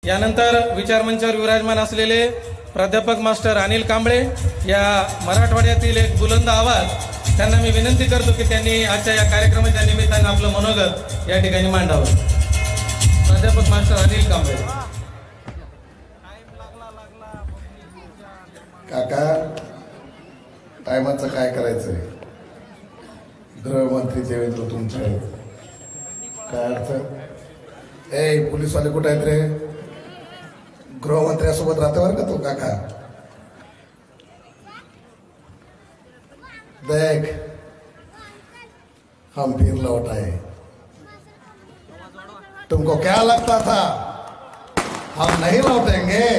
यानंतर विचारमंचावर विराजमान असलेले प्राध्यापक मास्टर अनिल कांबळे या मराठवाड्यातील एक बुलंद आवाज, त्यांना मी विनंती करतो की त्यांनी आजच्या या कार्यक्रमाच्या निमित्ताने आपलं मनोगत या ठिकाणी मांडावं. प्राध्यापक मास्टर अनिल कांबळे. काका, टायमाचं काय करायचंय? गृहमंत्री देवेंद्र तुमचे आहेत, काय अर्थ? ए पोलीसवाले कुठे आहेत रे? गृहमंत्र्यासोबत राहते बरं का तो काका. देख, हम फिर लौट आए. तुमको क्या लगता था हम नहीं लौटेंगे?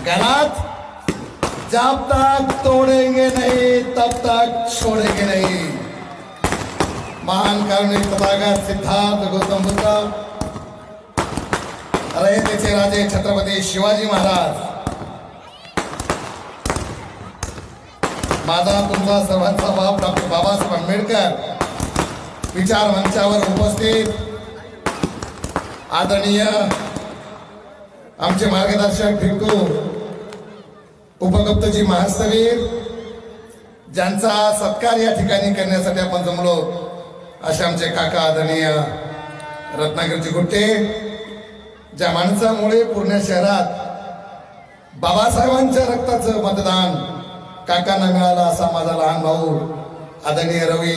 गलत. जब तक तोड़ेंगे नहीं तब तक छोड़ेंगे नहीं. महान कारुणिक तथागत सिद्धार्थ गौतम बुद्ध, रयतेचे राजे छत्रपती शिवाजी महाराज, माझा तुमचा सर्वांचा बाप डॉक्टर बाबासाहेब आंबेडकर विचार मंचावर उपस्थित आदरणीय आमचे मार्गदर्शक भिक्खू उपगुप्तजी महास्तवीर, ज्यांचा सत्कार या ठिकाणी करण्यासाठी आपण जमलो असे आमचे काका आदरणीय रत्नागिरीजी गुट्टे, ज्या माणसामुळे पूर्ण शहरात बाबासाहेबांच्या रक्ताचं मतदान काकांना मिळालं असा माझा लहान भाऊ आदरणीय रवी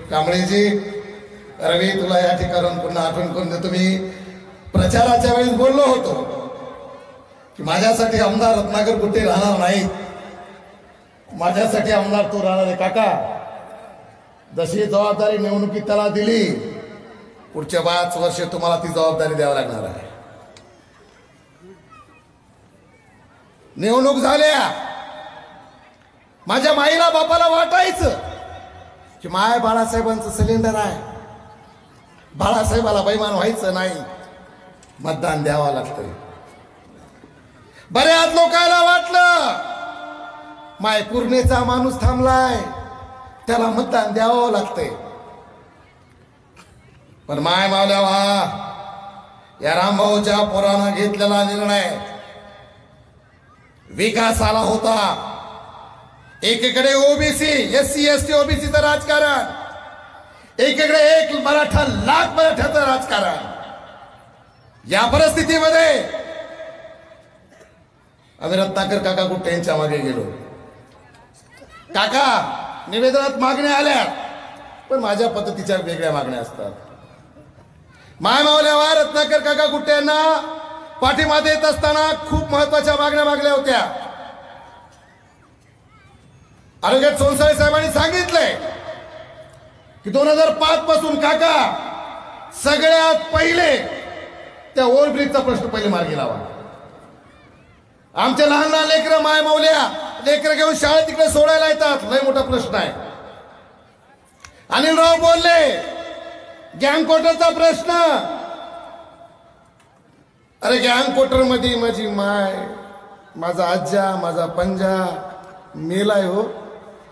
कांबळेजी. रवी, तुला या ठिकाणून पुन्हा आठवण करून देतो. मी प्रचाराच्या वेळेस बोललो होतो की माझ्यासाठी आमदार रत्नाकर गुट्टे राहणार नाहीत, माझ्यासाठी आमदार तो राहणार आहे. काका, जशी जबाबदारी निवडणुकीत त्याला दिली, पुढच्या 5 वर्ष तुम्हाला ती जबाबदारी द्यावी लागणार आहे. निवडणूक झाल्या, माझ्या माईला बापाला वाटायचं की माय बाळासाहेबांचं सिलेंडर आहे, बाळासाहेबाला बैमान व्हायचं नाही, मतदान द्यावं लागतं. बऱ्याच लोकांना वाटलं माय पूर्णेचा माणूस थांबलाय, त्याला मतदान द्यावं लागतंय. पण माय मावल्या या रामभाऊच्या पोरानं घेतलेला निर्णय विकासाला होता. एकीकडे ओबीसी SC ST ओबीसीचं राजकारण, एकीकडे 1 मराठा लाख मराठ्याचं राजकारण. या परिस्थितीमध्ये आम्ही रत्नाकर काका गुट्टे यांच्या मागे गेलो. काका, निवेदनात मागण्या आल्या, पण माझ्या पद्धतीच्या वेगळ्या मागण्या असतात. माय मावल्यावर रत्नाकर काका गुट्टे यांना पाठिंबा देत असताना खूप महत्वाच्या मागण्या मागल्या होत्या. आरोग्य सोनसळे साहेबांनी सांगितलंय की 2005 पासून काका सगळ्यात पहिले त्या ओव्हरब्रिजचा प्रश्न पहिले मार्गी लावा. आमचे लहान लहान लेकरं, माय मावल्या लेकरं घेऊन शाळेत तिकडे सोडायला येतात, लय मोठा प्रश्न आहे. अनिलराव बोलले गँग क्वार्टरचा प्रश्न. अरे गँग क्वार्टर मध्ये माझी माय, माझा आज्जा, माझा पंजा मेलाय हो,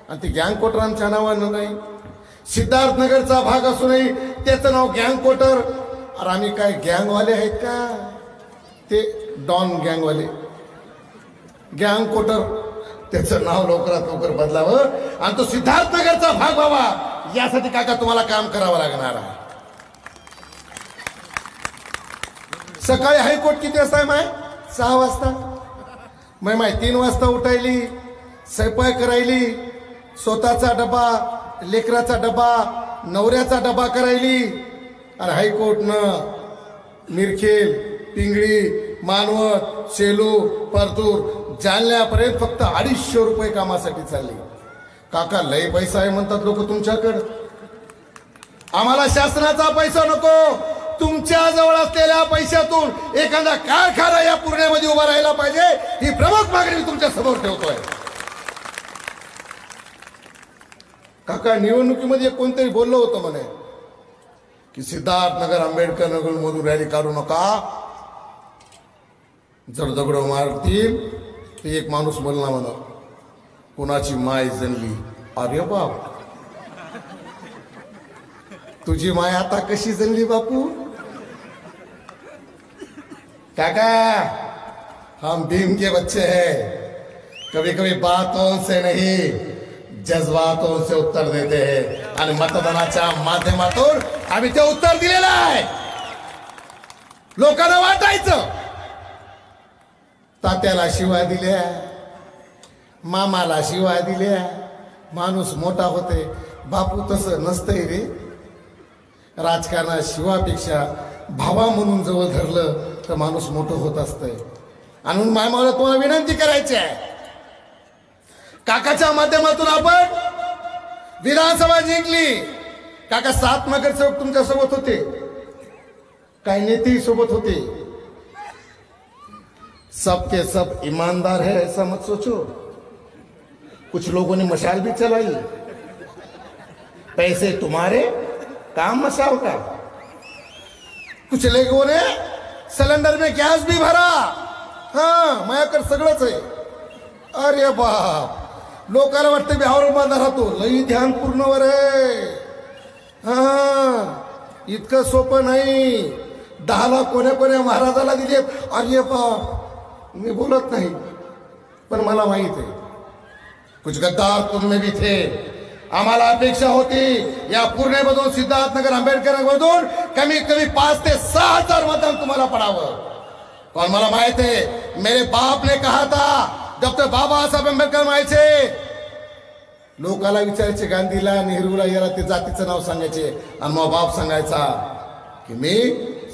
आणि ते गँग क्वार्टर आमच्या नावानं नाही. सिद्धार्थनगरचा भाग असूनही त्याचं नाव गँग क्वार्टर. अरे आम्ही काय गँगवाले आहेत का? ते डॉन गँगवाले. गँग क्वार्टर त्याचं नाव लवकरात लवकर बदलावं आणि तो सिद्धार्थनगरचा भाग व्हावा, यासाठी काका तुम्हाला काम करावं लागणार आहे. सकाळी हायकोर्ट किती वाजता आहे माय? 6 वाजता. माय 3 वाजता उठायली, स्वयंपाक करायली, स्वतःचा डबा, लेकराचा डबा, नवऱ्याचा डबा करायली. आणि हायकोर्टनं मिरखेल, पिंगळी, मानवत, सेलू, परतूर, जालन्यापर्यंत फक्त 250 रुपये कामासाठी चालले. काका, लय पैसा आहे म्हणतात लोक तुमच्याकडं. आम्हाला शासनाचा पैसा नको, तुमच्या जवळ असलेल्या पैशातून एखादा कारखाना या पुण्यामध्ये उभा राहायला पाहिजे, ही प्रमुख मागणी मी तुमच्या समोर ठेवतोय. काका, निवडणुकीमध्ये कोणतरी बोललो होतं म्हणे की सिद्धार्थनगर आंबेडकर नगर मधून रॅली काढू नका, जर दगड मारतील. ते एक माणूस बोलला म्हणा, कुणाची माय जनली. अरे बाप, तुझी माय आता कशी जनली बापू? काका हम भीम के बच्चे हैं, कभी कभी बातों से नहीं जज्बातों से उत्तर देते हैं आणि मतदानाच्या माध्यमातून आम्ही ते उत्तर दिलेलं आहे. लोकांना वाटायचं तात्याला शिवाय दिल्या, मामाला शिवाय दिल्या, माणूस मोठा होते. बापू तसं नसतंय रे. राजकारणात शिवापेक्षा भावा म्हणून जवळ धरलं तर माणूस मोठं होत असतंय. आणि मला तुम्हाला विनंती करायची आहे, काकाच्या माध्यमातून आपण विधानसभा जिंकली. काका 7 नगरसेवक तुमच्या सोबत होते, काही नेते सोबत होते. सबके सब ईमानदार है ऐसा मत सोचो. कुछ लोगों ने मशाल भी चलाई, पैसे तुम्हारे काम मशाल का. कुछ लोगों ने सिलेंडर में गैस भी भरा. हाँ माझ्याकडे सगळंच आहे. अरे बाप, लोकांना वाटतं बिहावर बांधा राहतो. लई ध्यान पूर्णवर आहे. हा इतकं सोपं नाही. 10 लाख कोण्या महाराजाला दिलेत. अरे बाप, मी बोलत नाही पण मला माहित आहे कुछ गद्दार तुम्ही भी थे. आम्हाला अपेक्षा होती या पूर्णेमधून सिद्धार्थनगर आंबेडकर मधून कमीत कमी 5 ते 6 हजार मतदान तुम्हाला पडावं. पण मला माहित है मेरे बाप ने कहा था जब तक बाबासाहेब आंबेडकर म्हणायचे, लोकाला विचारायचे गांधीला नेहरूला याला ते जातीचं नाव सांगायचे आणि मग बाप सांगायचा की मी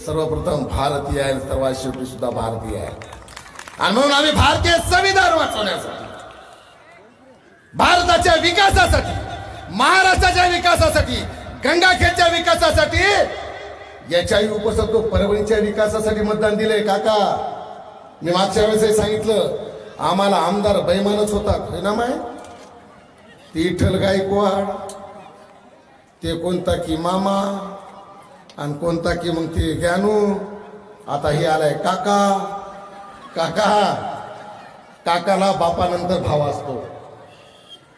सर्वप्रथम भारतीय आहे, सर्वात शेवटी सुद्धा भारतीय आहे. आणि म्हणून आम्ही भारतीय संविधान वाचवण्यासाठी, भारताच्या विकासासाठी, महाराष्ट्राच्या विकासासाठी, गंगाखेडच्या विकासासाठी, याच्याही उपसतो परभणीच्या विकासासाठी मतदान दिले. काका मी मागच्या वेळेस सांगितलं आम्हाला आमदार बैमानच होतात. हे ना माय ते विठ्ठल गायकवाड, ते कोणता की मामा आणि कोणता की मग ते ज्ञानू. आता हे आलाय काका. काकाला बापानंतर भाव असतो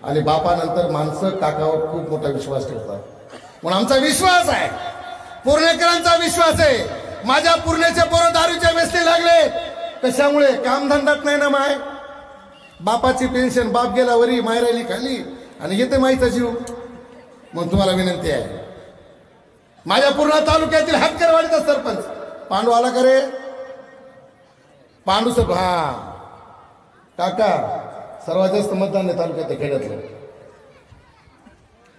आणि बापानंतर माणसं काकावर खूप मोठा विश्वास ठेवतात. म्हणून आमचा विश्वास आहे, पूर्णेकरांचा विश्वास आहे. माझ्या पूर्णेचे पोरं दारूच्या व्यसनी लागले कशामुळे? कामधंदात नाही ना माय. बापाची पेन्शन बाप गेला वरी, मायराली खाली आणि येते माईचा जीव. मग तुम्हाला विनंती आहे, माझ्या पूर्णा तालुक्यातील हातकरवाडीचा सरपंच पांडू आला का रे? पांडू सर. हा काका सर्वात जास्त मतदान तालुक्यात खेड्यातलं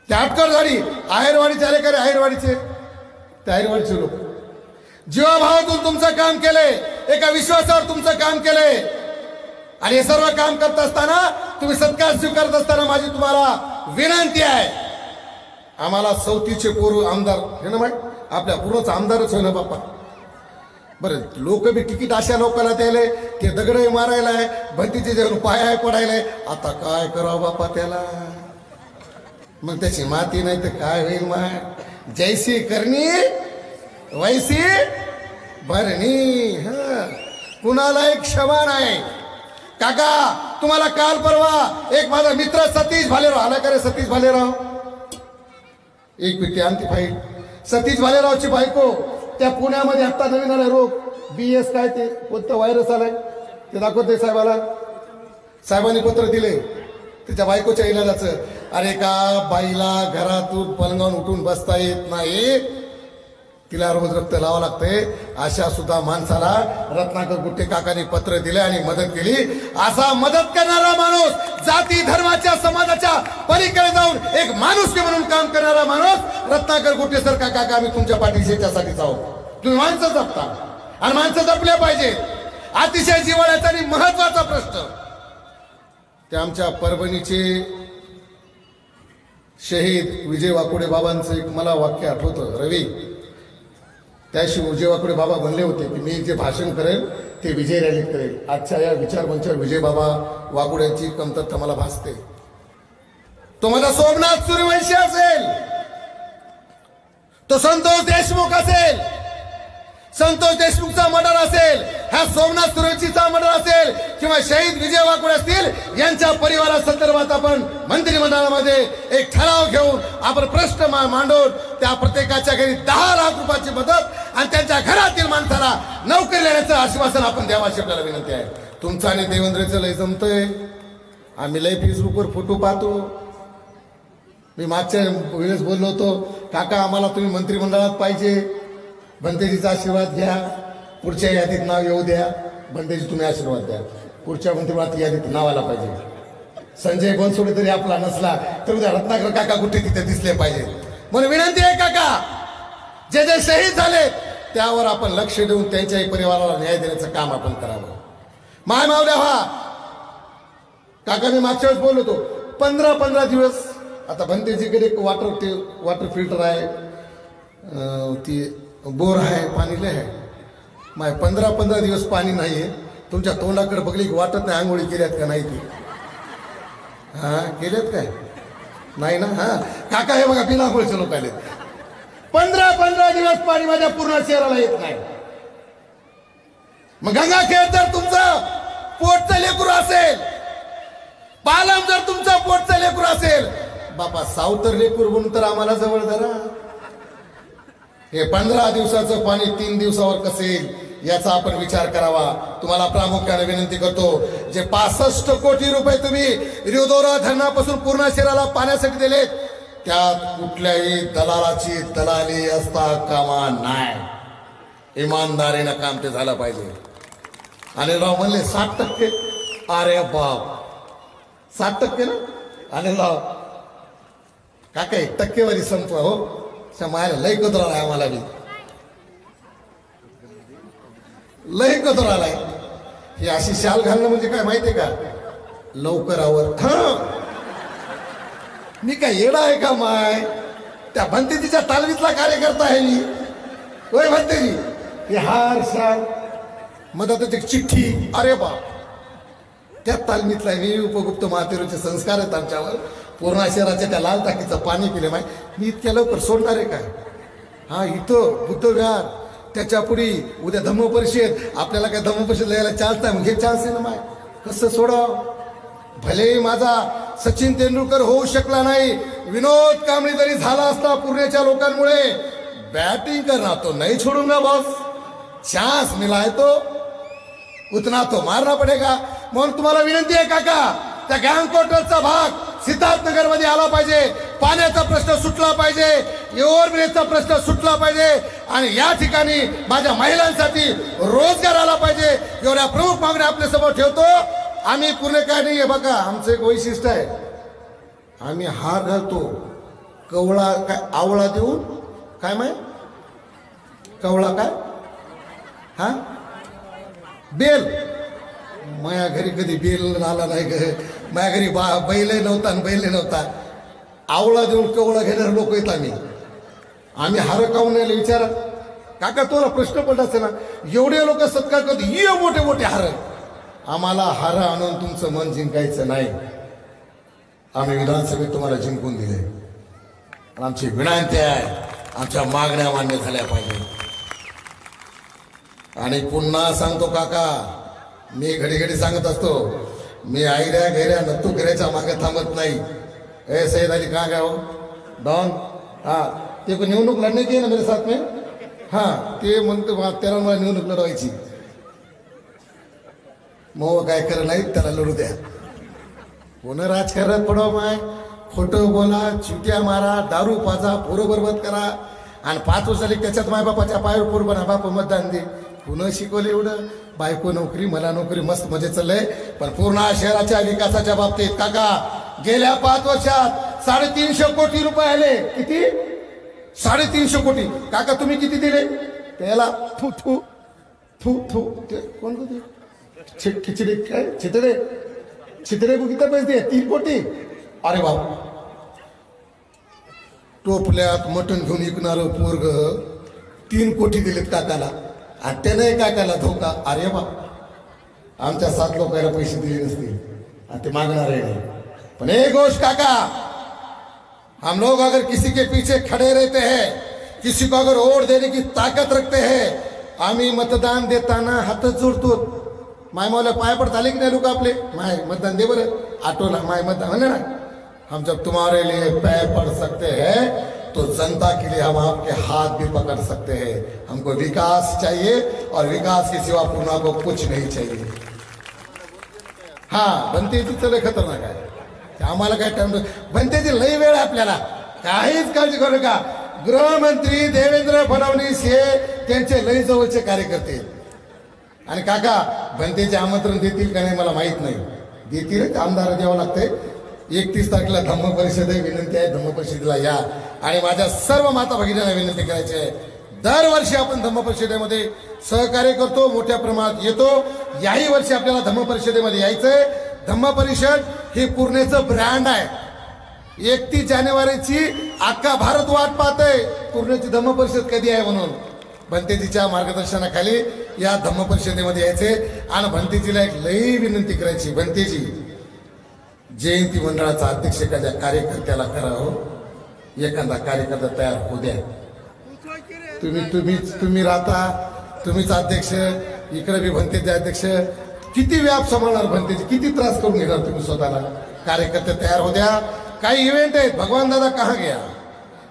ते हातकर झाली. आहेरवाडीचे आले का रे? आहेरवाडीचे ते आहेरवाडीचे लोक जीवाभावातून तुमचं काम केलंय, एका विश्वासावर तुमचं काम केलंय. आणि हे सर्व काम करत असताना, तुम्ही सत्कार स्वीकारत असताना माझी तुम्हाला विनंती आहे, आम्हाला 34चे पोरं आमदार हे ना माहिती, आपल्या पूर्वच आमदारच होय ना बाप्पा. बरं लोक बी तिकीट अशा लोकांना द्यायला, ते दगडही मारायलाय, भंतीचे जेवण पाय पडायलाय. आता काय करावं बाप्पा त्याला? मग त्याची माती नाही तर काय होईल? मग जैसी करणी वैसी भरणी. कुणाला एक क्षमा नाही. काका तुम्हाला काल परवा एक माझा मित्र सतीश भालेराव आला का रे? सतीश भालेराव एक पिटी आणती फाईल. सतीश भालेरावची बायको त्या पुण्यामध्ये आता नवीन आलाय रोग BS काय ते कोणतं व्हायरस आलाय ते दाखवते साहेबाला. साहेबांनी पत्र दिले त्याच्या बायकोच्या इलाजाचं. अरे का बाईला घरातून पलंगावून उठून बसता येत नाही, तिला रोज रक्त लावावं लागतंय. अशा सुद्धा माणसाला रत्नाकर गुट्टे काकांनी पत्र दिले आणि मदत केली. असा मदत करणारा माणूस, जाती धर्माच्या समाजाच्या पलीकडे जाऊन एक माणूस म्हणून काम करणारा माणूस रत्नाकर गुट्टे सर काका. आम्ही तुमच्या पाठीशी याच्यासाठीच आहोत. तुम्ही माणसं जपता आणि माणसं जपल्या पाहिजे. अतिशय जिव्हाळ्याचा आणि महत्वाचा प्रश्न ते आमच्या परभणीचे शहीद विजय वाकुडे बाबांचं एक मला वाक्य आठवतं. रवी त्याशी विजय वाकुडे बाबा म्हणले होते की मी जे भाषण करेल ते विजय रॅलीत करेल. आजच्या या विचारमंचावर विजय बाबा वाकुड्यांची कमतरता मला भासते. तो माझा सोमनाथ सूर्यवंशी असेल, तो संतोष देशमुख असेल, संतोष देशमुखचा मर्डर असेल, ह्या सोमनाथ सुरेशीचा मर्डर असेल किंवा शहीद विजय वाकुळे असतील, यांच्या परिवारासंदर्भात आपण मंत्रिमंडळामध्ये एक ठराव घेऊन आपण प्रश्न मांडून त्या प्रत्येकाच्या घरी 10 लाख रुपयाची मदत आणि त्यांच्या घरातील माणसाला नोकरी देण्याचं आश्वासन आपण द्यावं आपल्याला विनंती आहे. तुमचं आणि देवेंद्रचं लय जमतंय. आम्ही लय फेसबुकवर फोटो पाहतो. मी मागच्या वेळेस बोललो होतो, काका आम्हाला तुम्ही मंत्रिमंडळात पाहिजे, बनतेजीचा आशीर्वाद घ्या, पुढच्या यादीत नाव येऊ द्या. बनतेजी तुम्ही आशीर्वाद द्या, पुढच्या मंत्रिमंडळात यादीत नावाला पाहिजे. संजय बनसोडे तरी आपला नसला तर उद्या रत्नाकर काका कुठे तिथे दिसले पाहिजे. म्हणून विनंती आहे काका, जे जे शहीद झाले त्यावर आपण लक्ष देऊन त्यांच्याही परिवाराला न्याय देण्याचं काम आपण करावं. माय मावल्या व्हा. काका मी मागच्या वेळेस बोललो होतो, 15 दिवस आता बनतेजीकडे एक वॉटर फिल्टर आहे, ती बोर आहे, पाणी लय आहे. माय 15 दिवस पाणी नाहीये. तुमच्या तोंडाकडे बघली की वाटत नाही आंघोळी केल्यात का नाही ती. हा केल्यात काय नाही ना. हा काका हे बघा बिना आंघोळीचे लोक आले. 15 दिवस पाणी माझ्या पूर्ण शहराला येत नाही. मग गंगाखेड जर तुमचं पोटचं लेकरू असेल, पालम जर तुमचं पोटचं लेकरू असेल, बापा सावतर लेकूर म्हणून तर आम्हाला जवळ धरा. हे 15 दिवसाचं पाणी 3 दिवसावर कसं येईल याचा आपण विचार करावा. तुम्हाला प्रामुख्याने विनंती करतो, जे 65 कोटी रुपये तुम्ही रिओदोरा धरणापासून पूर्ण शहराला पाण्यासाठी दिलेत, त्यात कुठल्याही दलालाची दलाली असता कामा नाही. इमानदारीनं काम ते झालं पाहिजे. अनिल राव म्हणले 60%. अरे बाप, 60% ना अनिल राव. काका 1% संपवा हो. मायला लय कदर आलाय, आम्हाला बी लय कदर आलाय. ही अशी शाल घालणं म्हणजे काय माहितीये का, लवकर आवर. मी काय येडा आहे का माय? त्या भंतेजीच्या तालमीतला कार्यकर्ता आहे मी. होय भंतेजी, हे हार शाल मदत एक चिठ्ठी. अरे बाप, त्या तालमीतला मी. उपगुप्त महातेरूचे संस्कार आहेत आमच्यावर. पूर्णा शहराच्या त्या लाल टाकीचं पाणी पिले माय. मी इतक्या लवकर सोडणार आहे काय? हा इथं बुद्धविहार, त्याच्या पुढे उद्या धम्मपरिषद. आपल्याला काय धम्मपरिषद यायला चान्स नाही, मग हे चान्स आहे ना माय. कसं सोडाव? भले माझा सचिन तेंडुलकर होऊ शकला नाही, विनोद कांबळे जरी झाला असता पुण्याच्या लोकांमुळे, बैटिंग करना तो नहीं छोडूंगा बॉस. चान्स मिला है तो उतना तो मारना पडेगा. म्हणून तुम्हाला विनंती आहे काका, त्या गँग क्वार्टरचा भाग सिद्धार्थनगर मध्ये आला पाहिजे. पाण्याचा प्रश्न सुटला पाहिजे, ओव्हरब्रिजचा प्रश्न सुटला पाहिजे आणि या ठिकाणी माझ्या महिलांसाठी रोजगार आला पाहिजे. एवढ्या प्रमुख मागण्या आपल्या समोर ठेवतो. आम्ही पूर्ण काय नाही आहे बघा, आमचं एक वैशिष्ट्य आहे, आम्ही हार घालतो कवळा काय आवळा देऊन. काय माय कवळा काय? हा बेल. माया घरी कधी बेल आला नाही ग. माझ्या घरी बैल नव्हता आणि बैल नव्हता. आवळा देऊन कवळा घेणारे लोक आहेत आम्ही हार काऊन नाही विचारा. काका तुला प्रश्न पडला असेल ना, एवढे लोक सत्कार करतो, ये मोठे मोठे हार. आम्हाला हार आणून तुमचं मन जिंकायचं नाही. आम्ही विधानसभेत तुम्हाला जिंकून दिले. आमची विनंती आहे, आमच्या मागण्या मान्य झाल्या पाहिजे. आणि पुन्हा सांगतो काका, मी घडी घडी सांगत असतो, मी आयऱ्या घेऱ्या नत्तू घेऱ्याच्या मागे थांबत नाही. ए सैयद अली कहाँ गया हो डॉन? हाँ ते को निवडणूक लड़ने की है ना मेरे साथ में. हाँ ते म्हणतो 13 मला निवडणूक लढवायची. मग काय खरं नाही, त्याला लढू द्या. कोण राजकारणात पडवा माय, खोटं बोला, चिट्या मारा, दारू पाजा, पोरं बरबाद करा आणि 5 वर्ष झाली त्याच्यात मायबापाच्या पायावर पोर बना, बाप मतदान दे. पुन्हा शिकवलं एवढं, बायको नोकरी मला नोकरी, मस्त मजे चाललंय. पण पूर्ण शहराच्या विकासाच्या बाबतीत काका गेल्या 5 वर्षात 350 कोटी रुपये आले. किती? 350 कोटी. काका तुम्ही किती दिले त्याला? थू थू थू थू. कोण होते? खिचडे काय छितडे छितडे को किती पैसे दिले? 3 कोटी. अरे बाप, टोपल्यात मटण घेऊन विकणार पोरग 3 कोटी दिलेत काकाला. आणि त्याने काकाला धोका. अरे बाप, आमच्या 7 लोकांना पैसे दिले नसतील आणि ते मागणार आहे. पण एक गोष्ट काका, हम लोग अगर किसी के पीछे खड़े रहते हैं, किसी को अगर वोट देने की ताकत रखते हैं, आम्ही मतदान देताना हातच जोडतो. माय मावल्या पाय पडत आले की नाही लोक आपले, माय मतदान दे बरं, आटोला माय मतदान म्हणले ना. हम जब तुम्हारे लिए पैर पड़ सकते हैं तो जनता के लिए हम आपके हाथ भी पकड़ सकते हैं. हमको विकास चाहिए और विकास के सिवा पुन्हा को कुछ नहीं चाहिए. हा बनतेजीचं लय खतरनाक आहे, आम्हाला काय टाइम बनतेजी लय वेळ आपल्याला, काहीच काळजी करू नका. गृहमंत्री देवेंद्र फडणवीस हे त्यांचे लय जवळचे कार्यकर्ते आणि काका बनतेचे आमंत्रण देतील का नाही मला माहित नाही. देतील, आमदार द्यावं लागतंय. 31 तारखेला धम्म परिषद आहे, विनंती आहे धम्म परिषदेला या. आणि माझ्या सर्व माता भगिनींना विनंती करायची आहे, दरवर्षी आपण धम्म परिषदेमध्ये सहकार्य करतो, मोठ्या प्रमाणात येतो. याही वर्षी आपल्याला धम्म परिषदेमध्ये यायचंय. धम्म परिषद ही पूर्णेचं ब्रँड आहे. 31 जानेवारीची अख्खा भारत वाट पाहतोय पूर्णेची धम्म परिषद कधी आहे म्हणून. भंतेजीच्या मार्गदर्शनाखाली या धम्म परिषदेमध्ये यायचे. आणि भंतेजीला एक लई विनंती करायची, भंतेजी जयंती मंडळाचा अध्यक्ष एखाद्या कार्यकर्त्याला करावं, एखादा कार्यकर्ता तयार होऊ द्या. तुम्ही राहता, तुम्हीच अध्यक्ष, इकडे बी भंतेचे अध्यक्ष. किती व्याप सांभाळणार भंतेजी, किती त्रास करून घेणार तुम्ही स्वतःला. कार्यकर्ते तयार होऊ द्या. काही इव्हेंट आहेत, भगवान दादा कहा गया,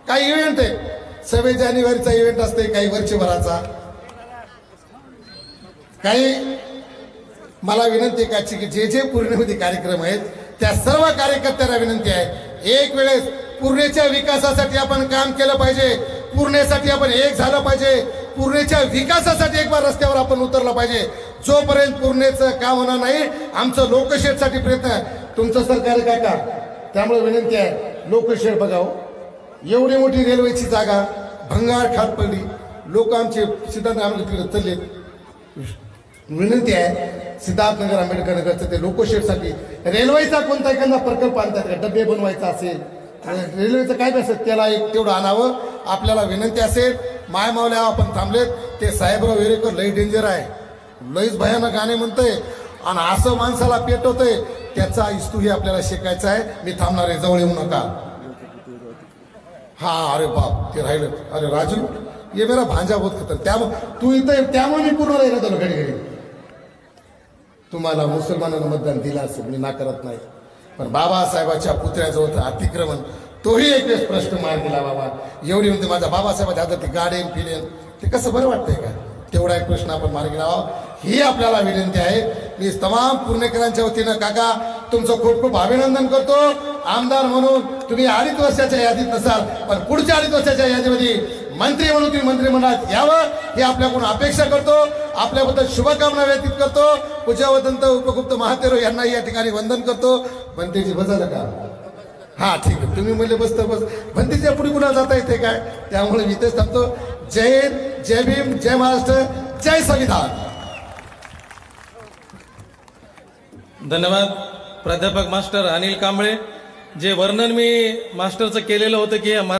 काही इव्हेंट आहेत. 26 जानेवारीचा इव्हेंट असते, काही वर्षभराचा. काही मला विनंती करायची की जे जे पूर्णेमध्ये कार्यक्रम आहेत त्या सर्व कार्यकर्त्यांना विनंती आहे, एक वेळेस पूर्णेच्या विकासासाठी आपण काम केलं पाहिजे. पूर्णेसाठी आपण एक झालं पाहिजे. पूर्णेच्या विकासासाठी एक बार रस्त्यावर आपण उतरलं पाहिजे. जोपर्यंत पूर्णेचं काम होणार नाही, आमचं लोकशेडसाठी प्रयत्न आहे. तुमचं सरकार आहे काका, त्यामुळे विनंती आहे लोकशेड बघावं. एवढी मोठी रेल्वेची जागा भंगार खात पडली, लोक आमचे सिद्धार्थ आंबेडकर तिकडे चालले. विनंती आहे सिद्धार्थनगर आंबेडकर नगरचं ते लोकशेडसाठी रेल्वेचा कोणता एखादा प्रकल्प आणतात का, डबे बनवायचा असेल, रेल्वेचं काय असेल त्याला एक तेवढं आणावं. आपल्याला विनंती असेल. माय मावल्या आपण थांबलेत. ते साहेबराव वेरेकर लई डेंजर आहे, लईच भयानक गाणे म्हणतोय आणि असं माणसाला पेटवतोय. त्याचा इस्तूही आपल्याला शिकायचा आहे. मी थांबणार आहे, जवळ येऊ नका. हा अरे बाप ते राहिलं. अरे राजू ये मेरा भांजा बहुत खतर, त्यामुळे तू इथं त्यामुळे मी पूर्ण राहिला तुला घडी घडी. तुम्हाला मुसलमानांना मतदान दिलं असेल, मी नाकारत नाही, पण बाबासाहेबाच्या पुतळ्याजवळ अतिक्रमण तोही एक वेळेस प्रश्न मार दिला. बाबा एवढी म्हणते माझ्या बाबासाहेबाच्या हातात ते गाडेन फिरेन, ते कसं बरं वाटतंय का. तेवढा एक प्रश्न आपण मार्गी लावा ही आपल्याला विनंती आहे. मी तमाम पुणेकरांच्या वतीनं काका तुमचं खूप खूप अभिनंदन करतो. आमदार म्हणून तुम्ही 2.5 वर्षाच्या यादीत नसाल, पण पुढच्या 2.5 वर्षाच्या यादीमध्ये मंत्री म्हणून तुम्ही मंत्रिमंडळात यावं ही आपल्याकडून अपेक्षा करतो. आपल्याबद्दल शुभकामना व्यतीत करतो. पूज्यवदंत उपगुप्त महातेरो यांना या ठिकाणी वंदन करतो. भंतेजी बसायला का, हा ठीक आहे, तुम्ही म्हणले बसत बस. भंतेच्या पुढे कुणाला जाता येते काय, त्यामुळे मी इथेच थांबतो. जय हिंद, जय भीम, जय महाराष्ट्र, जय संविधान. धन्यवाद प्राध्यापक मास्टर अनिल कांबळे. जे वर्णन मी मास्टरचं केलेलं होतं की